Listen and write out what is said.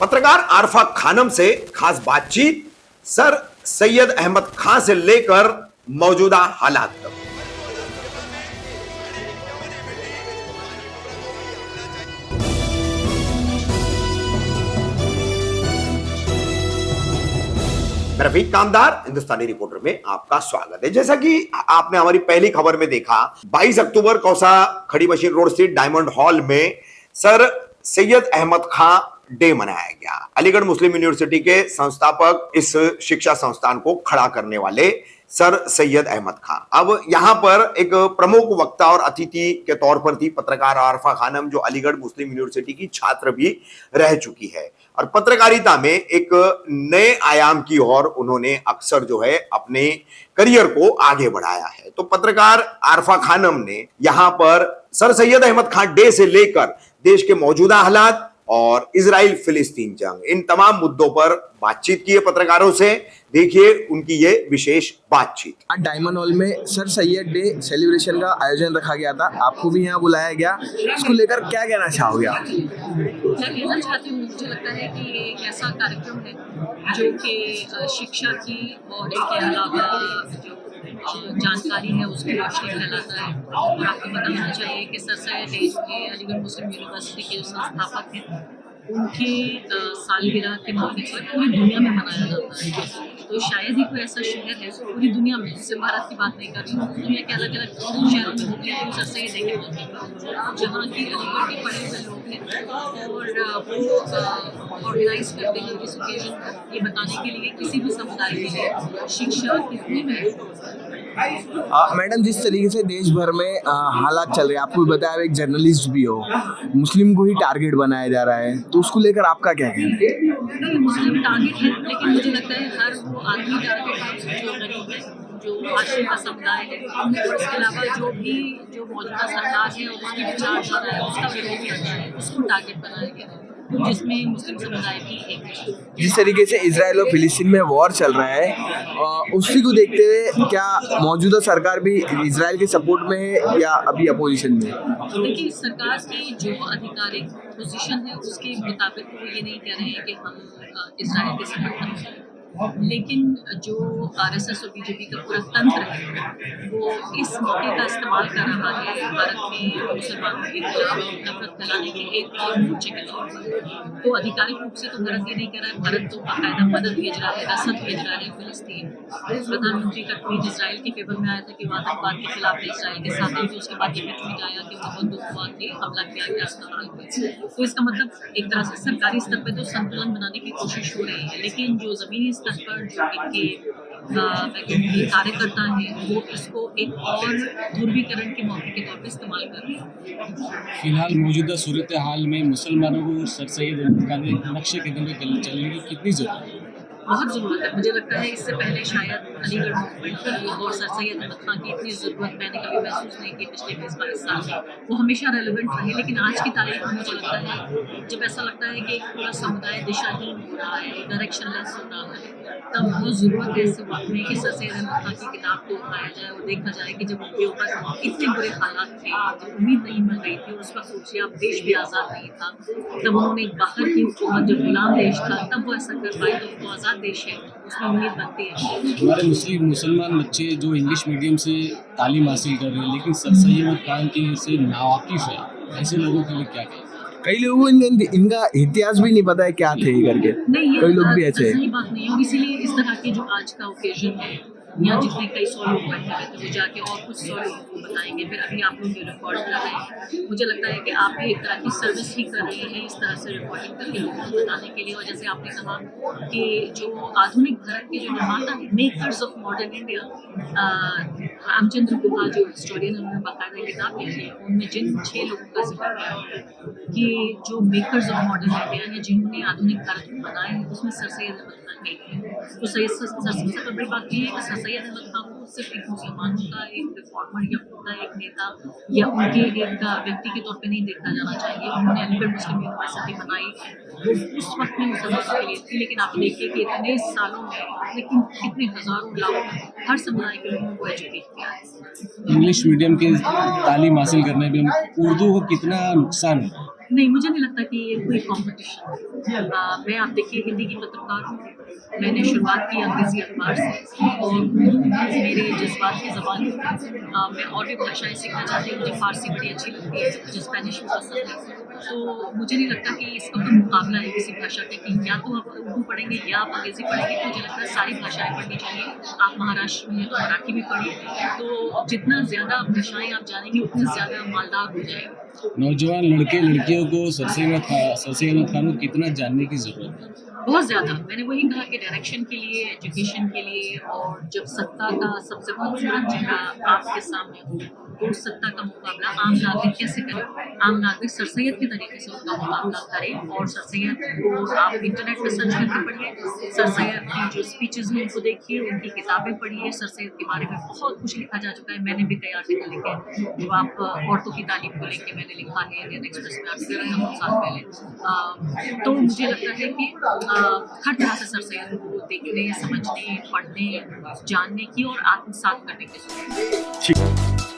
पत्रकार आरफा खानम से खास बातचीत, सर सैयद अहमद खान से लेकर मौजूदा हालात तक। मैं रफीक कामदार, हिंदुस्तानी रिपोर्टर में आपका स्वागत है। जैसा कि आपने हमारी पहली खबर में देखा, 22 अक्टूबर कौसा खड़ी मशीन रोड स्थित डायमंड हॉल में सर सैयद अहमद खां डे मनाया गया। अलीगढ़ मुस्लिम यूनिवर्सिटी के संस्थापक, इस शिक्षा संस्थान को खड़ा करने वाले सर सैयद अहमद खां। अब यहां पर एक प्रमुख वक्ता और अतिथि के तौर पर थी पत्रकार आरफा खानम, जो अलीगढ़ मुस्लिम यूनिवर्सिटी की छात्र भी रह चुकी है और पत्रकारिता में एक नए आयाम की ओर उन्होंने अक्सर जो है अपने करियर को आगे बढ़ाया है। तो पत्रकार आरफा खानम ने यहां पर सर सैयद अहमद खान डे से लेकर देश के मौजूदा हालात और इजराइल फिलिस्तीन जंग, इन तमाम मुद्दों पर बातचीत की है पत्रकारों से। देखिए उनकी ये विशेष बातचीत। आज डायमंड हॉल में सर सैयद डे सेलिब्रेशन का आयोजन रखा गया था, आपको भी यहाँ बुलाया गया, इसको लेकर क्या कहना चाहोगे आप? मैं कहना चाहती हूँ, मुझे लगता है कि ये एक ऐसा कार्यक्रम है जो कि शिक्षा की और इसके अलावा जो जानकारी है उसकी रोशनी फैलाता है। और आपको पता होना चाहिए कि सर सैयद डे जो कि अलीगढ़ मुस्लिम यूनिवर्सिटी के संस्थापक हैं, उनकी सालगिरह के मौके पर पूरी दुनिया में मनाया जाता है। तो शायद ही कोई ऐसा शहर है पूरी दुनिया में, जैसे भारत की बात नहीं कर रही हूँ, दुनिया के अलग अलग शहरों में होते हैं सर सैयद डे के मौके पर, जहाँ की अलीगढ़ के पढ़े हुए लोग हैं और वो ऑर्गेनाइज करते हैं इस ओकेजन को, ये बताने के लिए किसी भी समुदाय के लिए शिक्षा कितनी महत्वपूर्ण है। मैडम, जिस तरीके से देश भर में हालात चल रहे हैं, आपको भी बताया, आप एक जर्नलिस्ट भी हो, मुस्लिम को ही टारगेट बनाया जा रहा है, तो उसको लेकर आपका क्या कहना है? मुस्लिम टारगेट है, लेकिन मुझे लगता है हर वो आदमी टारगेट है जो गरीब है, जो आश्रय का समुदाय है, और इसके अलावा जो मौजूदा सरकार है और उसकी विचारधारा है उसका विरोध करना है, उसको टारगेट बनाया गया है, जिसमें मुस्लिम समुदाय भी एक है। जिस तरीके से इजराइल और फिलिस्तीन में वॉर चल रहा है, उसी को देखते हुए क्या मौजूदा सरकार भी इजराइल के सपोर्ट में है या अभी अपोजिशन में? देखिए, सरकार की जो आधिकारिक पोजीशन है उसके मुताबिक वो ये नहीं कह रहे हैं कि हम इजराइल के समर्थन में, लेकिन जो आरएसएस और बीजेपी का पूरा तंत्र है वो इस मौके का इस्तेमाल कर रहा है भारत में मुसलमानों के खिलाफ नफरत फैलाने के एक और मोर्चे के तौर पर। तो आधिकारिक रूप से तो भारत ये नहीं कह रहा है, भारत तो बाकायदा मदद भेज रहा है, रसद भेज रहा है फिलिस्तीन। प्रधानमंत्री का ट्वीट इजराइल के फेवर में आया था कि वो आतंकवाद के खिलाफ है, इजराइल के साथ है, तो उसके बाद ये भी ट्वीट आया कि बहुत दुख हुआ कि हमला किया गया अस्पताल में। तो इसका मतलब एक तरह से सरकारी स्तर पर तो संतुलन बनाने की कोशिश हो रही है, लेकिन जो जमीनी स्तर पर जो इनके कार्यकर्ता हैं वो इसको एक और ध्रुवीकरण के मौके के तौर पर इस्तेमाल कर रहे हैं। फिलहाल मौजूदा सूरत हाल में मुसलमानों को सर सैयद अहमद खान के नक्शे कदम पे चलने की कितनी जरूरत है? बहुत ज़रूरत है। मुझे लगता है इससे पहले शायद अलीगढ़ मूवमेंट की और सर सैयद अहमद खान की इतनी ज़रूरत मैंने कभी महसूस नहीं की पिछले 20-22 साल में। वो हमेशा रेलेवेंट रहे, लेकिन आज की तारीख में मुझे लगता है जब ऐसा लगता है कि पूरा समुदाय दिशाहीन हो रहा है, डायरेक्शनलेस हो रहा है, तब बहुत ज़रूरत है इस वक्त में कि सर सैयद अहमद खान की किताब को उठाया जाए और देखा जाए कि जब उनके ऊपर इतने बुरे हालात थे, जब उम्मीद नहीं मिल रही थी और उस वक्त सोचिए आप देश भी आज़ाद नहीं था, तब उन्होंने बाहर की हुकूमत, जब गुलाम देश था तब वो ऐसा कर पाए, तो वो आज़ाद देश है, उसमें उम्मीद बनती है। हमारे मुसलमान बच्चे जो इंग्लिश मीडियम से तालीम हासिल कर रहे हैं लेकिन सर सैयद अहमद खान की से नावाकिफ़ है, ऐसे लोगों के लिए क्या कहें? कई लोगों को इनका इतिहास भी नहीं पता है क्या थे करके, कई लोग भी ऐसे सही बात नहीं होगी, इसीलिए इस तरह के जो आज का ओकेजन है यहाँ जितने कई 100 लोग बैठे हुए थे वो जाके और कुछ 100 लोगों को बताएंगे, फिर अभी आप लोग ये रिकॉर्ड कर रहे हैं। मुझे लगता है कि आप भी एक तरह की सर्विस ही कर रहे हैं इस तरह से रिकॉर्डिंग करके लोगों को बताने के लिए। और जैसे आपने कहा कि जो आधुनिक भारत के जो निर्माता है, makers of modern India, Ramchandra Guha जो हिस्टोरियन, उन्होंने बाकायदा किताब लिखी है, उनमें जिन 6 लोगों का जिक्र किया कि जो मेकर्स ऑफ मॉडर्न इंडिया है, जिन्होंने आधुनिक भारत को बनाया है, उसमें सर सैयद अहमद खान एक है। तो सबसे बड़ी बात ये है कि सर सैयद अहमद खान को सिर्फ एक मुसलमानों का एक रिफॉर्मर या उनका एक नेता या उनके एक व्यक्ति के तौर पे नहीं देखा जाना चाहिए। उन्होंने अलीगढ़ मुस्लिम यूनिवर्सिटी बनाई, वो उस वक्त में मुसलमानों के लिए थी, लेकिन आप देखिए कि इतने सालों में लेकिन कितने हज़ारों लाखों हर समुदाय के लोगों को एजुकेट किया है। इंग्लिश मीडियम के तालीम हासिल करने में उर्दू को कितना नुकसान है? नहीं, मुझे नहीं लगता कि ये कोई कॉम्पिटिशन है। मैं आप देखिए हिंदी की पत्रकार हूँ, मैंने शुरुआत की अंग्रेज़ी अखबार से और उर्दू मेरे जज्बात की ज़बान है। मैं और भी भाषाएँ सीखना चाहती हूँ, मुझे फ़ारसी बड़ी अच्छी लगती है, मुझे स्पेनिश भी पसंद है। तो मुझे नहीं लगता कि इसका कोई मुकाबला है किसी भाषा के कि या तो आप उर्दू पढ़ेंगे या आप अंग्रेज़ी पढ़ेंगे। मुझे लगता है सारी भाषाएँ पढ़नी चाहिए। आप महाराष्ट्र में हैं तो मराठी भी पढ़िए। तो जितना ज़्यादा भाषाएँ आप जानेंगे उतनी ज़्यादा मालदार हो जाएगा। नौजवान लड़के लड़कियों को सर सैयद खान को कितना जानने की जरूरत है? बहुत ज़्यादा। मैंने वही कहा कि डायरेक्शन के लिए, एजुकेशन के लिए और जब सत्ता का सबसे खूबसूरत चेहरा आपके सामने हो, तो उस सत्ता का मुकाबला आम नागरिक कैसे करे? आम नागरिक सर सैयद के तरीके से उसका मुकाबला करे और सर सैयद को आप इंटरनेट पर सर्च करके पढ़िए, सर सैयद की जो स्पीचेज़ हैं उनको देखिए, उनकी किताबें पढ़िए। सर सैयद के बारे में बहुत कुछ लिखा जा चुका है। मैंने भी कई आर्टिकल लिखे हैं। जो आप औरतों की तालीम को लेके मैंने लिखा है, इंडियन एक्सप्रेस में आर्टिकल आया कुछ साल पहले। तो मुझे लगता है कि हर तरह से सर सैयद को देखने, समझने, पढ़ने, जानने की और आत्मसात करने की ज़रूरत है। ठीक।